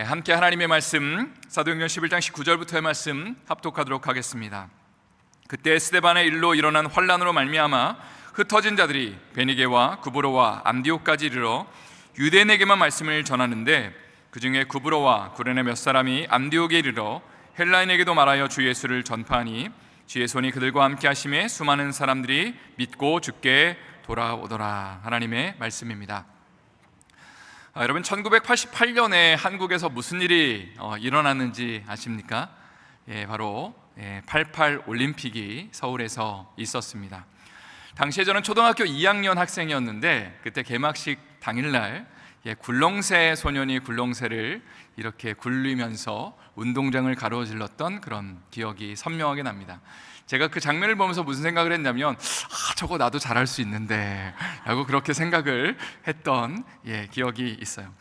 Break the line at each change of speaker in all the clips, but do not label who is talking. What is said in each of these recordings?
함께 하나님의 말씀 사도행전 11장 19절부터의 말씀 합독하도록 하겠습니다. 그때 스데반의 일로 일어난 환란으로 말미암아 흩어진 자들이 베니게와 구브로와 안디옥까지 이르러 유대인에게만 말씀을 전하는데, 그 중에 구브로와 구레네 몇 사람이 안디옥에 이르러 헬라인에게도 말하여 주 예수를 전파하니 주의 손이 그들과 함께 하심에 수많은 사람들이 믿고 주께 돌아오더라. 하나님의 말씀입니다. 여러분, 1988년에 한국에서 무슨 일이 일어났는지 아십니까? 바로 88 올림픽이 서울에서 있었습니다. 당시에 저는 초등학교 2학년 학생이었는데, 그때 개막식 당일날 굴렁쇠 소년이 굴렁쇠를 이렇게 굴리면서 운동장을 가로질렀던 그런 기억이 선명하게 납니다. 제가 그 장면을 보면서 무슨 생각을 했냐면, 저거 나도 잘할 수 있는데 라고 그렇게 생각을 했던 기억이 있어요.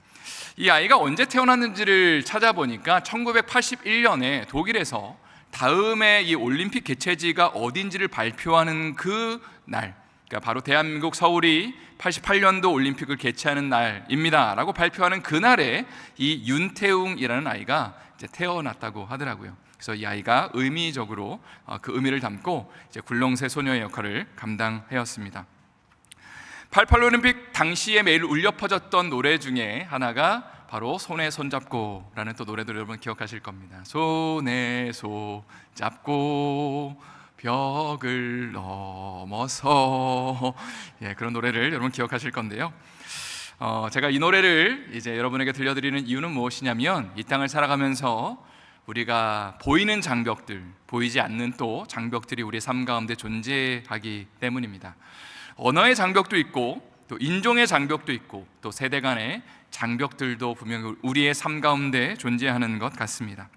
이 아이가 언제 태어났는지를 찾아보니까 1981년에 독일에서 다음에 이 올림픽 개최지가 어딘지를 발표하는 그 날, 그러니까 바로 대한민국 서울이 88년도 올림픽을 개최하는 날입니다 라고 발표하는 그날에 이 윤태웅이라는 아이가 이제 태어났다고 하더라고요. 그래서 이 아이가 의미적으로 그 의미를 담고 이제 굴렁쇠 소녀의 역할을 감당하였습니다. 88 올림픽 당시에 매일 울려 퍼졌던 노래 중에 하나가 바로 손에 손잡고라는 또 노래도 여러분 기억하실 겁니다. 손에 손잡고 벽을 넘어서, 그런 노래를 여러분 기억하실 건데요. 제가 이 노래를 이제 여러분에게 들려드리는 이유는 무엇이냐면, 이 땅을 살아가면서 우리가 보이는 장벽들, 보이지 않는 또 장벽들이 우리의 삶 가운데 존재하기 때문입니다. 언어의 장벽도 있고, 또 인종의 장벽도 있고, 또 세대 간의 장벽들도 분명히 우리의 삶 가운데 존재하는 것 같습니다.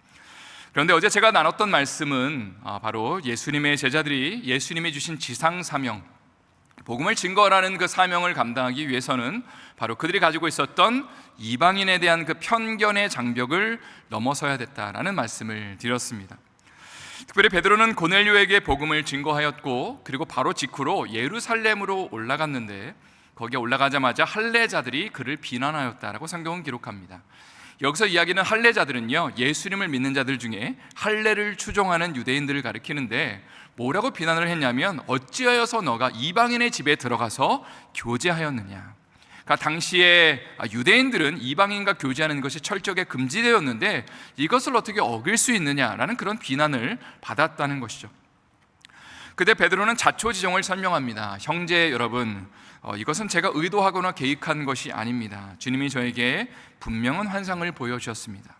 그런데 어제 제가 나눴던 말씀은 바로 예수님의 제자들이 예수님이 주신 지상 사명, 복음을 증거하라는 그 사명을 감당하기 위해서는 바로 그들이 가지고 있었던 이방인에 대한 그 편견의 장벽을 넘어서야 됐다라는 말씀을 드렸습니다. 특별히 베드로는 고넬료에게 복음을 증거하였고, 그리고 바로 직후로 예루살렘으로 올라갔는데, 거기에 올라가자마자 할례자들이 그를 비난하였다라고 성경은 기록합니다. 여기서 이야기는 할례자들은요, 예수님을 믿는 자들 중에 할례를 추종하는 유대인들을 가리키는데, 뭐라고 비난을 했냐면, 어찌하여서 너가 이방인의 집에 들어가서 교제하였느냐. 그러니까 당시에 유대인들은 이방인과 교제하는 것이 철저하게 금지되었는데, 이것을 어떻게 어길 수 있느냐라는 그런 비난을 받았다는 것이죠. 그때 베드로는 자초지종을 설명합니다. 형제 여러분, 이것은 제가 의도하거나 계획한 것이 아닙니다. 주님이 저에게 분명한 환상을 보여주셨습니다.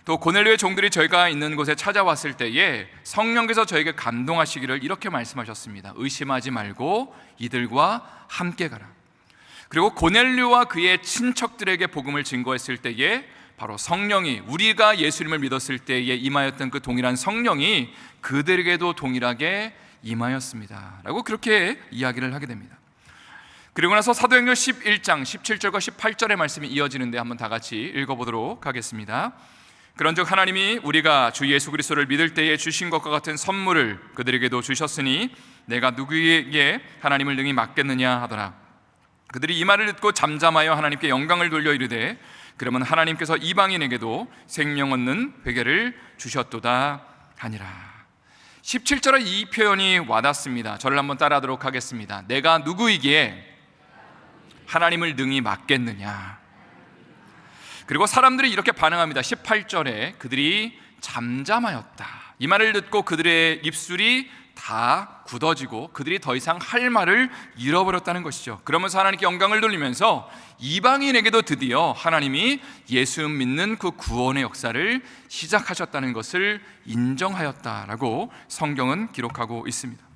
또 고넬료의 종들이 저희가 있는 곳에 찾아왔을 때에 성령께서 저에게 감동하시기를 이렇게 말씀하셨습니다. 의심하지 말고 이들과 함께 가라. 그리고 고넬료와 그의 친척들에게 복음을 증거했을 때에 바로 성령이, 우리가 예수님을 믿었을 때에 임하였던 그 동일한 성령이 그들에게도 동일하게 임하였습니다 라고 그렇게 이야기를 하게 됩니다. 그리고 나서 사도행전 11장 17절과 18절의 말씀이 이어지는데, 한번 다 같이 읽어보도록 하겠습니다. 그런즉 하나님이 우리가 주 예수 그리스도를 믿을 때에 주신 것과 같은 선물을 그들에게도 주셨으니 내가 누구에게 하나님을 능히 맡겠느냐 하더라. 그들이 이 말을 듣고 잠잠하여 하나님께 영광을 돌려 이르되, 그러면 하나님께서 이방인에게도 생명 얻는 회개를 주셨도다 하니라. 17절의 이 표현이 와닿습니다. 저를 한번 따라하도록 하겠습니다. 내가 누구이기에 하나님을 능히 맡겠느냐. 그리고 사람들이 이렇게 반응합니다. 18절에 그들이 잠잠하였다. 이 말을 듣고 그들의 입술이 다 굳어지고 그들이 더 이상 할 말을 잃어버렸다는 것이죠. 그러면서 하나님께 영광을 돌리면서 이방인에게도 드디어 하나님이 예수 믿는 그 구원의 역사를 시작하셨다는 것을 인정하였다라고 성경은 기록하고 있습니다.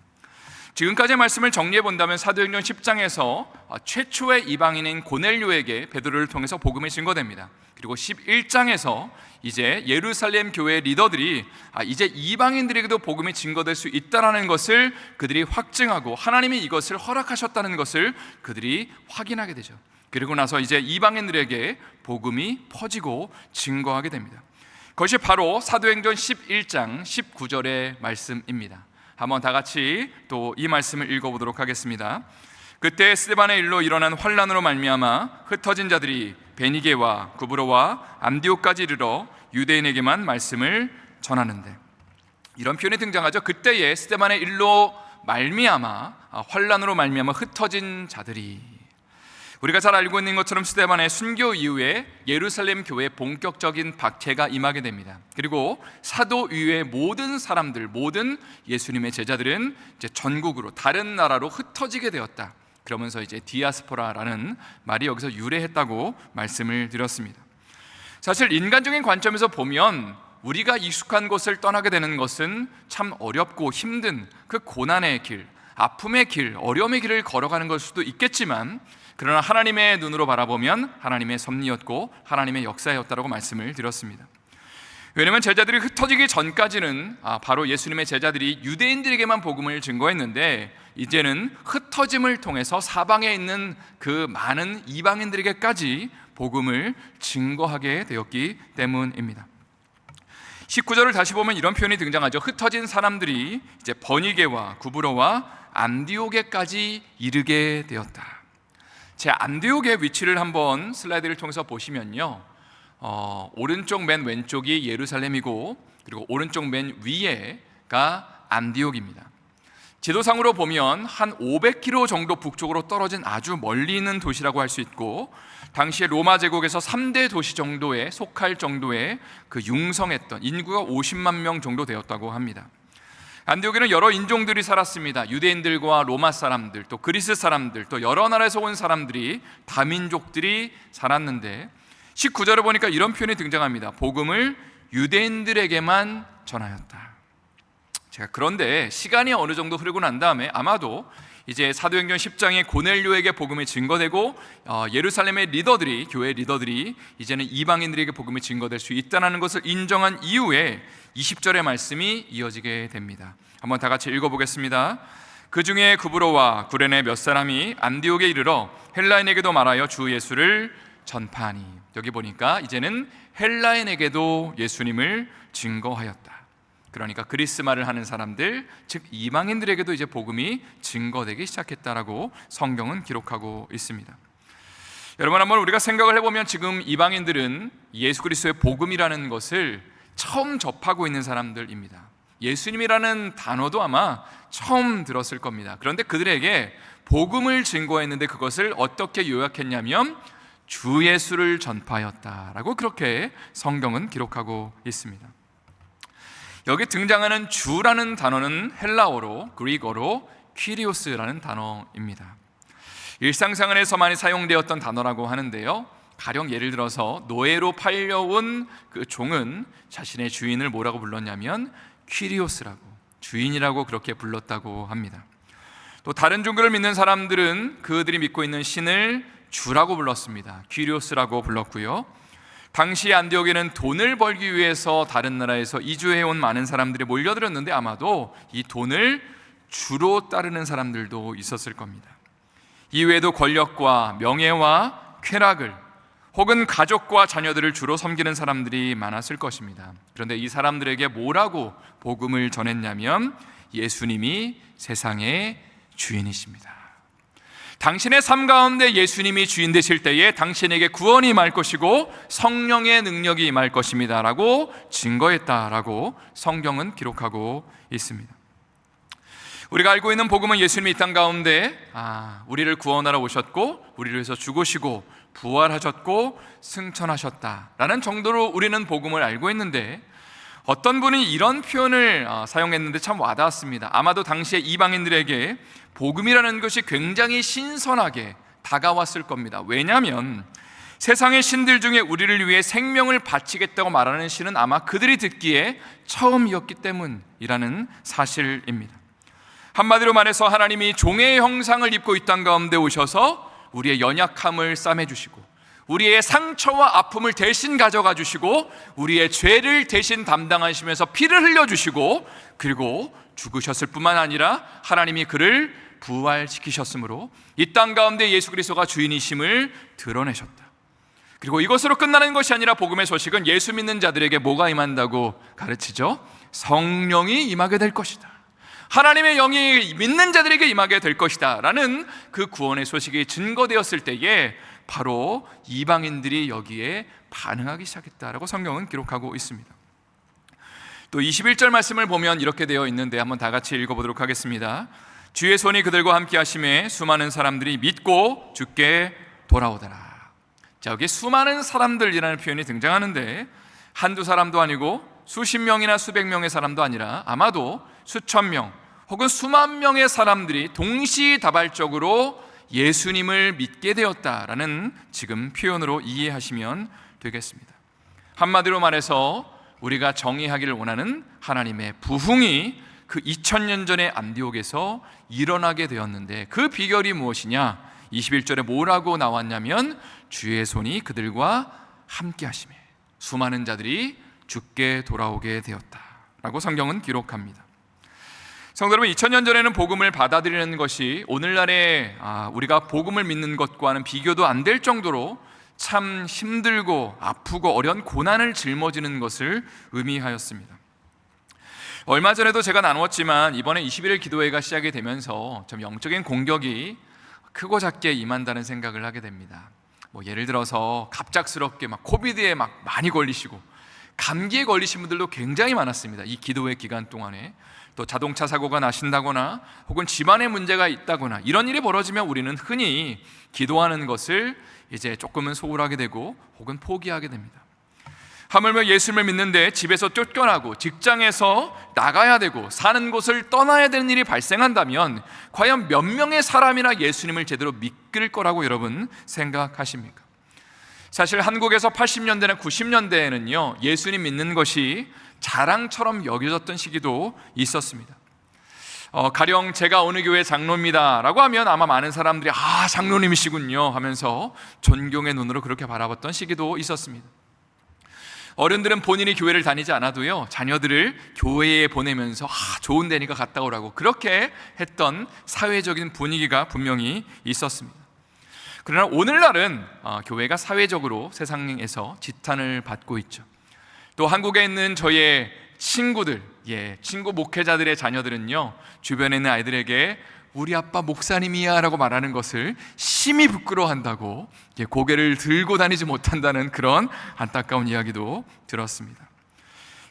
지금까지의 말씀을 정리해 본다면 사도행전 10장에서 최초의 이방인인 고넬료에게 베드로를 통해서 복음이 증거됩니다. 그리고 11장에서 이제 예루살렘 교회 리더들이 이제 이방인들에게도 복음이 증거될 수 있다는 것을 그들이 확증하고, 하나님이 이것을 허락하셨다는 것을 그들이 확인하게 되죠. 그리고 나서 이제 이방인들에게 복음이 퍼지고 증거하게 됩니다. 그것이 바로 사도행전 11장 19절의 말씀입니다. 한번 다 같이 또 이 말씀을 읽어보도록 하겠습니다. 그때 스데반의 일로 일어난 환란으로 말미암아 흩어진 자들이 베니게와 구브로와 안디옥까지 이르러 유대인에게만 말씀을 전하는데, 이런 표현이 등장하죠. 그때에 스데반의 일로 말미암아, 환란으로 말미암아 흩어진 자들이, 우리가 잘 알고 있는 것처럼 스데반의 순교 이후에 예루살렘 교회에 본격적인 박해가 임하게 됩니다. 그리고 사도 이후의 모든 사람들, 모든 예수님의 제자들은 이제 전국으로, 다른 나라로 흩어지게 되었다. 그러면서 이제 디아스포라라는 말이 여기서 유래했다고 말씀을 드렸습니다. 사실 인간적인 관점에서 보면 우리가 익숙한 곳을 떠나게 되는 것은 참 어렵고 힘든 그 고난의 길, 아픔의 길, 어려움의 길을 걸어가는 걸 수도 있겠지만, 그러나 하나님의 눈으로 바라보면 하나님의 섭리였고 하나님의 역사였다고 말씀을 드렸습니다. 왜냐하면 제자들이 흩어지기 전까지는 바로 예수님의 제자들이 유대인들에게만 복음을 증거했는데, 이제는 흩어짐을 통해서 사방에 있는 그 많은 이방인들에게까지 복음을 증거하게 되었기 때문입니다. 19절을 다시 보면 이런 표현이 등장하죠. 흩어진 사람들이 이제 버니게와 구브로와 안디옥에까지 이르게 되었다. 제 안디옥의 위치를 한번 슬라이드를 통해서 보시면요, 오른쪽 맨 왼쪽이 예루살렘이고, 그리고 오른쪽 맨 위에가 안디옥입니다. 지도상으로 보면 한 500km 정도 북쪽으로 떨어진 아주 멀리 있는 도시라고 할 수 있고, 당시에 로마 제국에서 3대 도시 정도에 속할 정도의 그 융성했던, 인구가 50만 명 정도 되었다고 합니다. 안디옥에는 여러 인종들이 살았습니다. 유대인들과 로마 사람들, 또 그리스 사람들, 또 여러 나라에서 온 사람들이, 다민족들이 살았는데, 19절을 보니까 이런 표현이 등장합니다. 복음을 유대인들에게만 전하였다. 제가 그런데 시간이 어느 정도 흐르고 난 다음에 아마도 이제 사도행전 10장에 고넬료에게 복음이 증거되고, 예루살렘의 리더들이, 교회 리더들이 이제는 이방인들에게 복음이 증거될 수 있다는 것을 인정한 이후에 20절의 말씀이 이어지게 됩니다. 한번 다 같이 읽어보겠습니다. 그 중에 구브로와 구레네 몇 사람이 안디옥에 이르러 헬라인에게도 말하여 주 예수를 전파하니, 여기 보니까 이제는 헬라인에게도 예수님을 증거하였다. 그러니까 그리스말을 하는 사람들, 즉 이방인들에게도 이제 복음이 증거되기 시작했다라고 성경은 기록하고 있습니다. 여러분, 한번 우리가 생각을 해보면 지금 이방인들은 예수 그리스도의 복음이라는 것을 처음 접하고 있는 사람들입니다. 예수님이라는 단어도 아마 처음 들었을 겁니다. 그런데 그들에게 복음을 증거했는데 그것을 어떻게 요약했냐면 주 예수를 전파하였다라고 그렇게 성경은 기록하고 있습니다. 여기 등장하는 주라는 단어는 헬라어로, 그리거로 퀴리오스라는 단어입니다. 일상생활에서 많이 사용되었던 단어라고 하는데요, 가령 예를 들어서 노예로 팔려온 그 종은 자신의 주인을 뭐라고 불렀냐면 퀴리오스라고, 주인이라고 그렇게 불렀다고 합니다. 또 다른 종교를 믿는 사람들은 그들이 믿고 있는 신을 주라고 불렀습니다. 퀴리오스라고 불렀고요. 당시 안디옥에는 돈을 벌기 위해서 다른 나라에서 이주해온 많은 사람들이 몰려들었는데 아마도 이 돈을 주로 따르는 사람들도 있었을 겁니다. 이외에도 권력과 명예와 쾌락을, 혹은 가족과 자녀들을 주로 섬기는 사람들이 많았을 것입니다. 그런데 이 사람들에게 뭐라고 복음을 전했냐면 예수님이 세상의 주인이십니다. 당신의 삶 가운데 예수님이 주인 되실 때에 당신에게 구원이 임할 것이고 성령의 능력이 임할 것입니다 라고 증거했다라고 성경은 기록하고 있습니다. 우리가 알고 있는 복음은 예수님이 이 땅 가운데 우리를 구원하러 오셨고 우리를 위해서 죽으시고 부활하셨고 승천하셨다라는 정도로 우리는 복음을 알고 있는데, 어떤 분이 이런 표현을 사용했는데 참 와닿았습니다. 아마도 당시에 이방인들에게 복음이라는 것이 굉장히 신선하게 다가왔을 겁니다. 왜냐하면 세상의 신들 중에 우리를 위해 생명을 바치겠다고 말하는 신은 아마 그들이 듣기에 처음이었기 때문이라는 사실입니다. 한마디로 말해서 하나님이 종의 형상을 입고 이 땅 가운데 오셔서 우리의 연약함을 싸매주시고 우리의 상처와 아픔을 대신 가져가 주시고 우리의 죄를 대신 담당하시면서 피를 흘려주시고 그리고 죽으셨을 뿐만 아니라 하나님이 그를 부활시키셨으므로 이 땅 가운데 예수 그리스도가 주인이심을 드러내셨다. 그리고 이것으로 끝나는 것이 아니라 복음의 소식은 예수 믿는 자들에게 뭐가 임한다고 가르치죠? 성령이 임하게 될 것이다. 하나님의 영이 믿는 자들에게 임하게 될 것이다 라는 그 구원의 소식이 증거되었을 때에 바로 이방인들이 여기에 반응하기 시작했다라고 성경은 기록하고 있습니다. 또 21절 말씀을 보면 이렇게 되어 있는데 한번 다 같이 읽어보도록 하겠습니다. 주의 손이 그들과 함께 하심에 수많은 사람들이 믿고 주께 돌아오더라. 자, 여기 수많은 사람들이라는 표현이 등장하는데 한두 사람도 아니고 수십 명이나 수백 명의 사람도 아니라 아마도 수천 명 혹은 수만 명의 사람들이 동시다발적으로 예수님을 믿게 되었다라는 지금 표현으로 이해하시면 되겠습니다. 한마디로 말해서 우리가 정의하기를 원하는 하나님의 부흥이 그 2000년 전의 안디옥에서 일어나게 되었는데 그 비결이 무엇이냐? 21절에 뭐라고 나왔냐면 주의 손이 그들과 함께 하심에 수많은 자들이 주께 돌아오게 되었다라고 성경은 기록합니다. 성도 여러분, 2000년 전에는 복음을 받아들이는 것이 오늘날의 우리가 복음을 믿는 것과는 비교도 안 될 정도로 참 힘들고 아프고 어려운 고난을 짊어지는 것을 의미하였습니다. 얼마 전에도 제가 나누었지만 이번에 21일 기도회가 시작이 되면서 좀 영적인 공격이 크고 작게 임한다는 생각을 하게 됩니다. 예를 들어서 갑작스럽게 코비드에 많이 걸리시고 감기에 걸리신 분들도 굉장히 많았습니다. 이 기도회 기간 동안에 또 자동차 사고가 나신다거나 혹은 집안에 문제가 있다거나 이런 일이 벌어지면 우리는 흔히 기도하는 것을 이제 조금은 소홀하게 되고 혹은 포기하게 됩니다. 하물며 예수님을 믿는데 집에서 쫓겨나고 직장에서 나가야 되고 사는 곳을 떠나야 되는 일이 발생한다면 과연 몇 명의 사람이나 예수님을 제대로 믿을 거라고 여러분 생각하십니까? 사실 한국에서 80년대나 90년대에는요 예수님 믿는 것이 자랑처럼 여겨졌던 시기도 있었습니다. 가령 제가 어느 교회 장로입니다 라고 하면 아마 많은 사람들이 장로님이시군요 하면서 존경의 눈으로 그렇게 바라봤던 시기도 있었습니다. 어른들은 본인이 교회를 다니지 않아도요 자녀들을 교회에 보내면서 좋은 데니까 갔다 오라고 그렇게 했던 사회적인 분위기가 분명히 있었습니다. 그러나 오늘날은 교회가 사회적으로 세상에서 지탄을 받고 있죠. 또 한국에 있는 저의 친구들, 친구 목회자들의 자녀들은요 주변에 있는 아이들에게 우리 아빠 목사님이야 라고 말하는 것을 심히 부끄러워한다고 고개를 들고 다니지 못한다는 그런 안타까운 이야기도 들었습니다.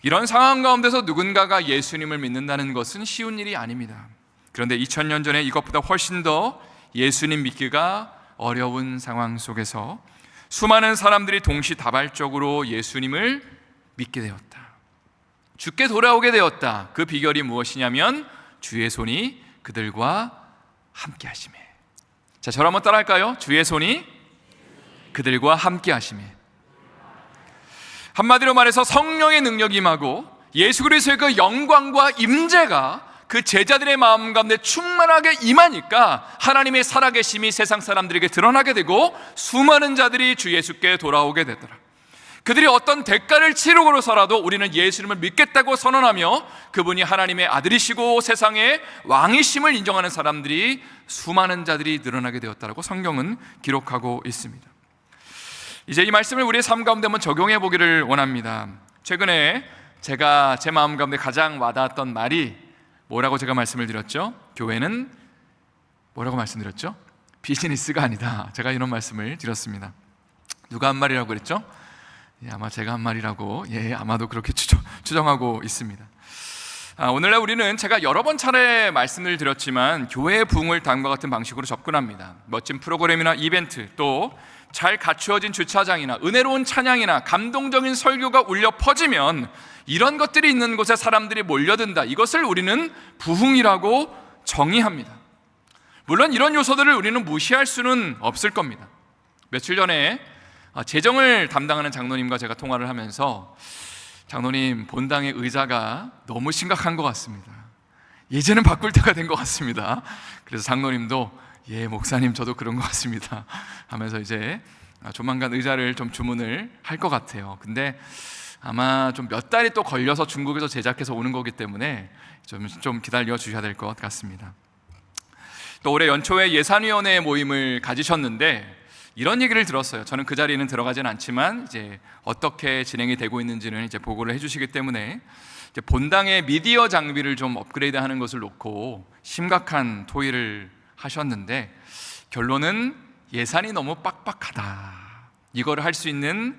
이런 상황 가운데서 누군가가 예수님을 믿는다는 것은 쉬운 일이 아닙니다. 그런데 2000년 전에 이것보다 훨씬 더 예수님 믿기가 어려운 상황 속에서 수많은 사람들이 동시다발적으로 예수님을 믿게 되었다. 주께 돌아오게 되었다. 그 비결이 무엇이냐면 주의 손이 그들과 함께 하심에. 자, 저를 한번 따라 할까요? 주의 손이 그들과 함께 하심에. 한마디로 말해서 성령의 능력이 임하고 예수 그리스도의 그 영광과 임재가 그 제자들의 마음 가운데 충만하게 임하니까 하나님의 살아계심이 세상 사람들에게 드러나게 되고 수많은 자들이 주 예수께 돌아오게 되더라. 그들이 어떤 대가를 치르고서라도 우리는 예수님을 믿겠다고 선언하며 그분이 하나님의 아들이시고 세상의 왕이심을 인정하는 사람들이 수많은 자들이 늘어나게 되었다고 성경은 기록하고 있습니다. 이제 이 말씀을 우리의 삶 가운데 한번 적용해 보기를 원합니다. 최근에 제가 제 마음 가운데 가장 와닿았던 말이 뭐라고 제가 말씀을 드렸죠? 교회는 뭐라고 말씀드렸죠? 비즈니스가 아니다. 제가 이런 말씀을 드렸습니다. 누가 한 말이라고 그랬죠? 아마 제가 한 말이라고 아마도 그렇게 추정하고 있습니다. 오늘날 우리는 제가 여러 번 차례 말씀을 드렸지만 교회의 부흥을 다음과 같은 방식으로 접근합니다. 멋진 프로그램이나 이벤트, 또 잘 갖추어진 주차장이나 은혜로운 찬양이나 감동적인 설교가 울려 퍼지면 이런 것들이 있는 곳에 사람들이 몰려든다. 이것을 우리는 부흥이라고 정의합니다. 물론 이런 요소들을 우리는 무시할 수는 없을 겁니다. 며칠 전에 재정을 담당하는 장로님과 제가 통화를 하면서 장로님, 본당의 의자가 너무 심각한 것 같습니다. 이제는 바꿀 때가 된 것 같습니다. 그래서 장로님도 목사님 저도 그런 것 같습니다 하면서 이제 조만간 의자를 좀 주문을 할 것 같아요. 근데 아마 좀 몇 달이 또 걸려서 중국에서 제작해서 오는 거기 때문에 좀 기다려 주셔야 될 것 같습니다. 또 올해 연초에 예산위원회 모임을 가지셨는데 이런 얘기를 들었어요. 저는 그 자리에는 들어가진 않지만 이제 어떻게 진행이 되고 있는지는 이제 보고를 해주시기 때문에 이제 본당의 미디어 장비를 좀 업그레이드하는 것을 놓고 심각한 토의를 하셨는데 결론은 예산이 너무 빡빡하다. 이거를 할 수 있는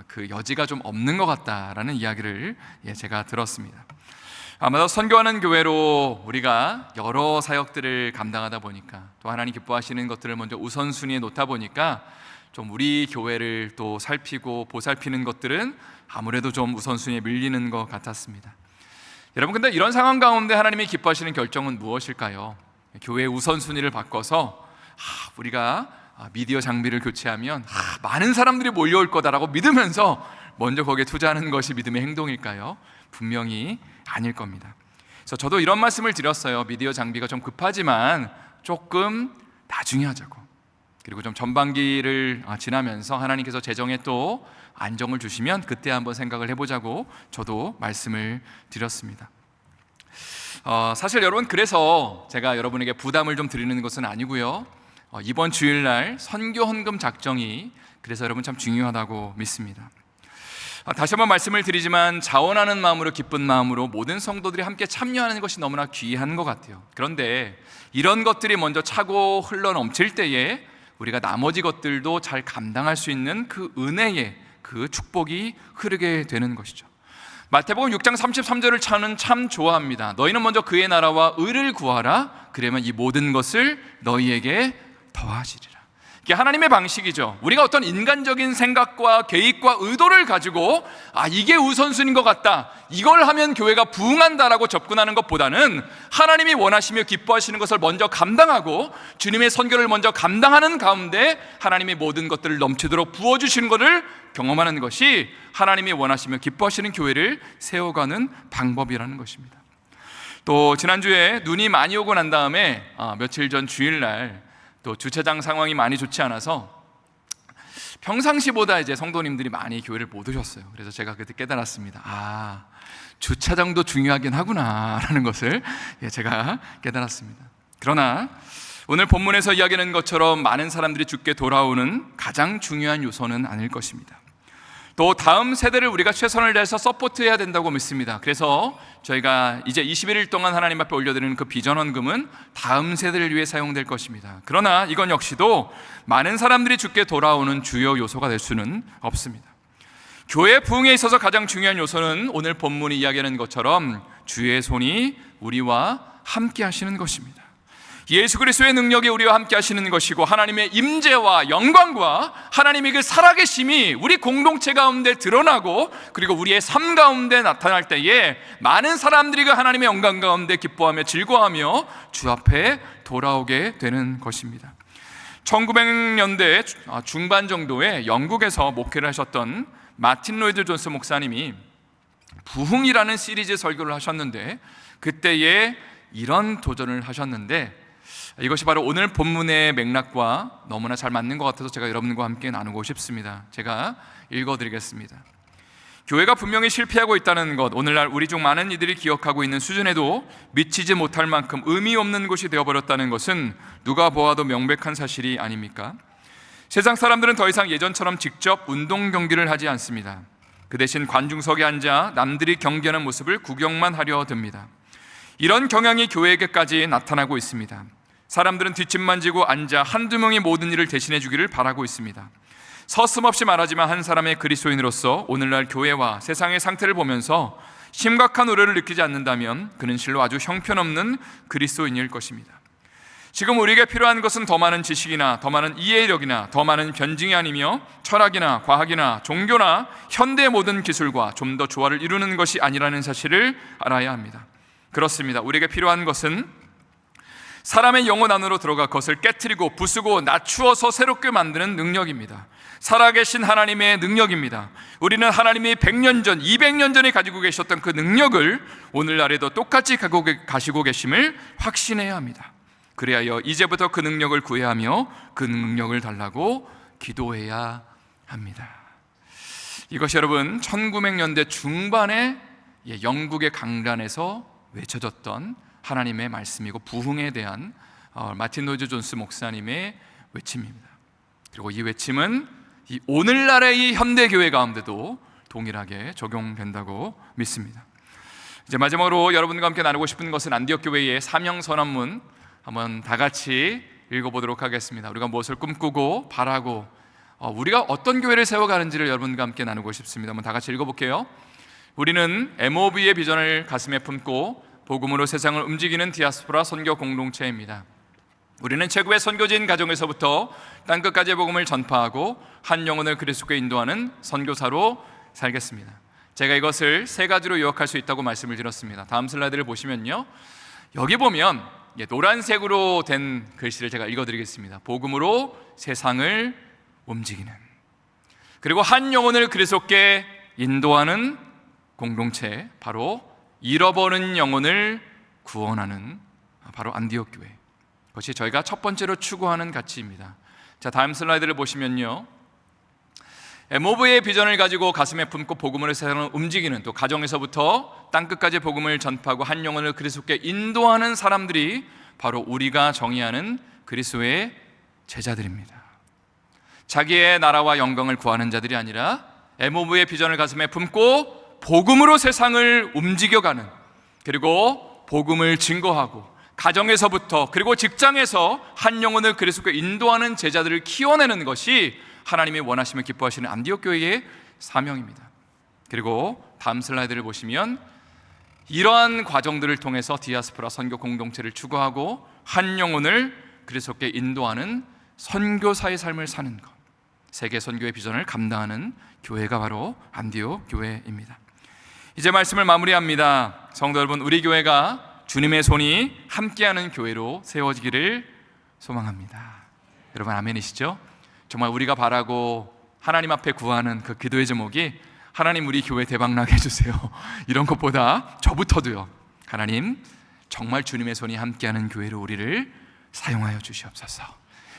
그 여지가 좀 없는 것 같다라는 이야기를 제가 들었습니다. 아마도 선교하는 교회로 우리가 여러 사역들을 감당하다 보니까 또 하나님 기뻐하시는 것들을 먼저 우선순위에 놓다 보니까 좀 우리 교회를 또 살피고 보살피는 것들은 아무래도 좀 우선순위에 밀리는 것 같았습니다. 여러분, 근데 이런 상황 가운데 하나님이 기뻐하시는 결정은 무엇일까요? 교회의 우선순위를 바꿔서 우리가 미디어 장비를 교체하면 많은 사람들이 몰려올 거다라고 믿으면서 먼저 거기에 투자하는 것이 믿음의 행동일까요? 분명히 아닐 겁니다. 그래서 저도 이런 말씀을 드렸어요. 미디어 장비가 좀 급하지만 조금 나중에 하자고. 그리고 좀 전반기를 지나면서 하나님께서 재정에 또 안정을 주시면 그때 한번 생각을 해보자고 저도 말씀을 드렸습니다. 사실 여러분, 그래서 제가 여러분에게 부담을 좀 드리는 것은 아니고요. 이번 주일날 선교 헌금 작정이 그래서 여러분 참 중요하다고 믿습니다. 다시 한번 말씀을 드리지만 자원하는 마음으로 기쁜 마음으로 모든 성도들이 함께 참여하는 것이 너무나 귀한 것 같아요. 그런데 이런 것들이 먼저 차고 흘러 넘칠 때에 우리가 나머지 것들도 잘 감당할 수 있는 그 은혜의 그 축복이 흐르게 되는 것이죠. 마태복음 6장 33절을 저는 참 좋아합니다. 너희는 먼저 그의 나라와 의를 구하라. 그러면 이 모든 것을 너희에게 더하시리라. 이게 하나님의 방식이죠. 우리가 어떤 인간적인 생각과 계획과 의도를 가지고 이게 우선순위인 것 같다, 이걸 하면 교회가 부흥한다라고 접근하는 것보다는 하나님이 원하시며 기뻐하시는 것을 먼저 감당하고 주님의 선교를 먼저 감당하는 가운데 하나님의 모든 것들을 넘치도록 부어주시는 것을 경험하는 것이 하나님이 원하시며 기뻐하시는 교회를 세워가는 방법이라는 것입니다. 또 지난주에 눈이 많이 오고 난 다음에 며칠 전 주일날 또 주차장 상황이 많이 좋지 않아서 평상시보다 이제 성도님들이 많이 교회를 못 오셨어요. 그래서 제가 그때 깨달았습니다. 주차장도 중요하긴 하구나라는 것을 제가 깨달았습니다. 그러나 오늘 본문에서 이야기하는 것처럼 많은 사람들이 주께 돌아오는 가장 중요한 요소는 아닐 것입니다. 또 다음 세대를 우리가 최선을 다해서 서포트해야 된다고 믿습니다. 그래서 저희가 이제 21일 동안 하나님 앞에 올려드리는 그 비전헌금은 다음 세대를 위해 사용될 것입니다. 그러나 이건 역시도 많은 사람들이 주께 돌아오는 주요 요소가 될 수는 없습니다. 교회 부흥에 있어서 가장 중요한 요소는 오늘 본문이 이야기하는 것처럼 주의 손이 우리와 함께 하시는 것입니다. 예수 그리스도의 능력이 우리와 함께 하시는 것이고 하나님의 임재와 영광과 하나님의 그 살아계심이 우리 공동체 가운데 드러나고 그리고 우리의 삶 가운데 나타날 때에 많은 사람들이 그 하나님의 영광 가운데 기뻐하며 즐거워하며 주 앞에 돌아오게 되는 것입니다. 1900년대 중반 정도에 영국에서 목회를 하셨던 마틴 로이드 존스 목사님이 부흥이라는 시리즈 설교를 하셨는데 그때에 이런 도전을 하셨는데 이것이 바로 오늘 본문의 맥락과 너무나 잘 맞는 것 같아서 제가 여러분과 함께 나누고 싶습니다. 제가 읽어드리겠습니다. 교회가 분명히 실패하고 있다는 것, 오늘날 우리 중 많은 이들이 기억하고 있는 수준에도 미치지 못할 만큼 의미 없는 곳이 되어버렸다는 것은 누가 보아도 명백한 사실이 아닙니까? 세상 사람들은 더 이상 예전처럼 직접 운동 경기를 하지 않습니다. 그 대신 관중석에 앉아 남들이 경기하는 모습을 구경만 하려 듭니다. 이런 경향이 교회에게까지 나타나고 있습니다. 사람들은 뒷짐만 지고 앉아 한두 명이 모든 일을 대신해 주기를 바라고 있습니다. 서슴없이 말하지만 한 사람의 그리스도인으로서 오늘날 교회와 세상의 상태를 보면서 심각한 우려를 느끼지 않는다면 그는 실로 아주 형편없는 그리스도인일 것입니다. 지금 우리에게 필요한 것은 더 많은 지식이나 더 많은 이해력이나 더 많은 변증이 아니며 철학이나 과학이나 종교나 현대의 모든 기술과 좀 더 조화를 이루는 것이 아니라는 사실을 알아야 합니다. 그렇습니다. 우리에게 필요한 것은 사람의 영혼 안으로 들어가 그것을 깨트리고 부수고 낮추어서 새롭게 만드는 능력입니다. 살아계신 하나님의 능력입니다. 우리는 하나님이 100년 전, 200년 전에 가지고 계셨던 그 능력을 오늘날에도 똑같이 가지고 계심을 확신해야 합니다. 그래야 이제부터 그 능력을 구해야 하며 그 능력을 달라고 기도해야 합니다. 이것이 여러분 1900년대 중반에 영국의 강단에서 외쳐졌던 하나님의 말씀이고 부흥에 대한 마틴 로이드 존스 목사님의 외침입니다. 그리고 이 외침은 이 오늘날의 이 현대교회 가운데도 동일하게 적용된다고 믿습니다. 이제 마지막으로 여러분과 함께 나누고 싶은 것은 안디옥 교회의 사명 선언문 한번 다 같이 읽어보도록 하겠습니다. 우리가 무엇을 꿈꾸고 바라고 우리가 어떤 교회를 세워가는지를 여러분과 함께 나누고 싶습니다. 한번 다 같이 읽어볼게요. 우리는 MOV의 비전을 가슴에 품고 복음으로 세상을 움직이는 디아스포라 선교 공동체입니다. 우리는 최고의 선교지인 가정에서부터 땅끝까지 복음을 전파하고 한 영혼을 그리스도께 인도하는 선교사로 살겠습니다. 제가 이것을 세 가지로 요약할 수 있다고 말씀을 드렸습니다. 다음 슬라이드를 보시면요, 여기 보면 노란색으로 된 글씨를 제가 읽어드리겠습니다. 복음으로 세상을 움직이는, 그리고 한 영혼을 그리스도께 인도하는 공동체, 바로 잃어버린 영혼을 구원하는 바로 안디옥 교회, 그것이 저희가 첫 번째로 추구하는 가치입니다. 자, 다음 슬라이드를 보시면요, MOV의 비전을 가지고 가슴에 품고 복음으로 세상을 움직이는, 또 가정에서부터 땅끝까지 복음을 전파하고 한 영혼을 그리스도께 인도하는 사람들이 바로 우리가 정의하는 그리스도의 제자들입니다. 자기의 나라와 영광을 구하는 자들이 아니라 MOV의 비전을 가슴에 품고 복음으로 세상을 움직여가는, 그리고 복음을 증거하고 가정에서부터 그리고 직장에서 한 영혼을 그리스도께 인도하는 제자들을 키워내는 것이 하나님이 원하시며 기뻐하시는 안디옥 교회의 사명입니다. 그리고 다음 슬라이드를 보시면 이러한 과정들을 통해서 디아스포라 선교 공동체를 추구하고 한 영혼을 그리스도께 인도하는 선교사의 삶을 사는 것, 세계 선교의 비전을 감당하는 교회가 바로 안디옥 교회입니다. 이제 말씀을 마무리합니다. 성도 여러분, 우리 교회가 주님의 손이 함께하는 교회로 세워지기를 소망합니다. 여러분 아멘이시죠? 정말 우리가 바라고 하나님 앞에 구하는 그 기도의 제목이 하나님 우리 교회 대박나게 해주세요, 이런 것보다 저부터도요, 하나님 정말 주님의 손이 함께하는 교회로 우리를 사용하여 주시옵소서.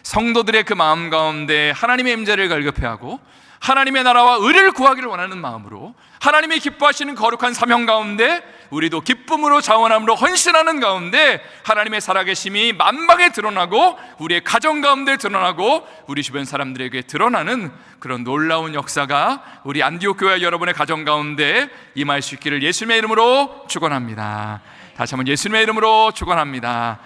성도들의 그 마음 가운데 하나님의 임재를 갈급해하고 하나님의 나라와 의를 구하기를 원하는 마음으로 하나님이 기뻐하시는 거룩한 사명 가운데 우리도 기쁨으로 자원함으로 헌신하는 가운데 하나님의 살아계심이 만방에 드러나고 우리의 가정 가운데 드러나고 우리 주변 사람들에게 드러나는 그런 놀라운 역사가 우리 안디옥 교회 여러분의 가정 가운데 임할 수 있기를 예수님의 이름으로 축원합니다. 다시 한번 예수님의 이름으로 축원합니다.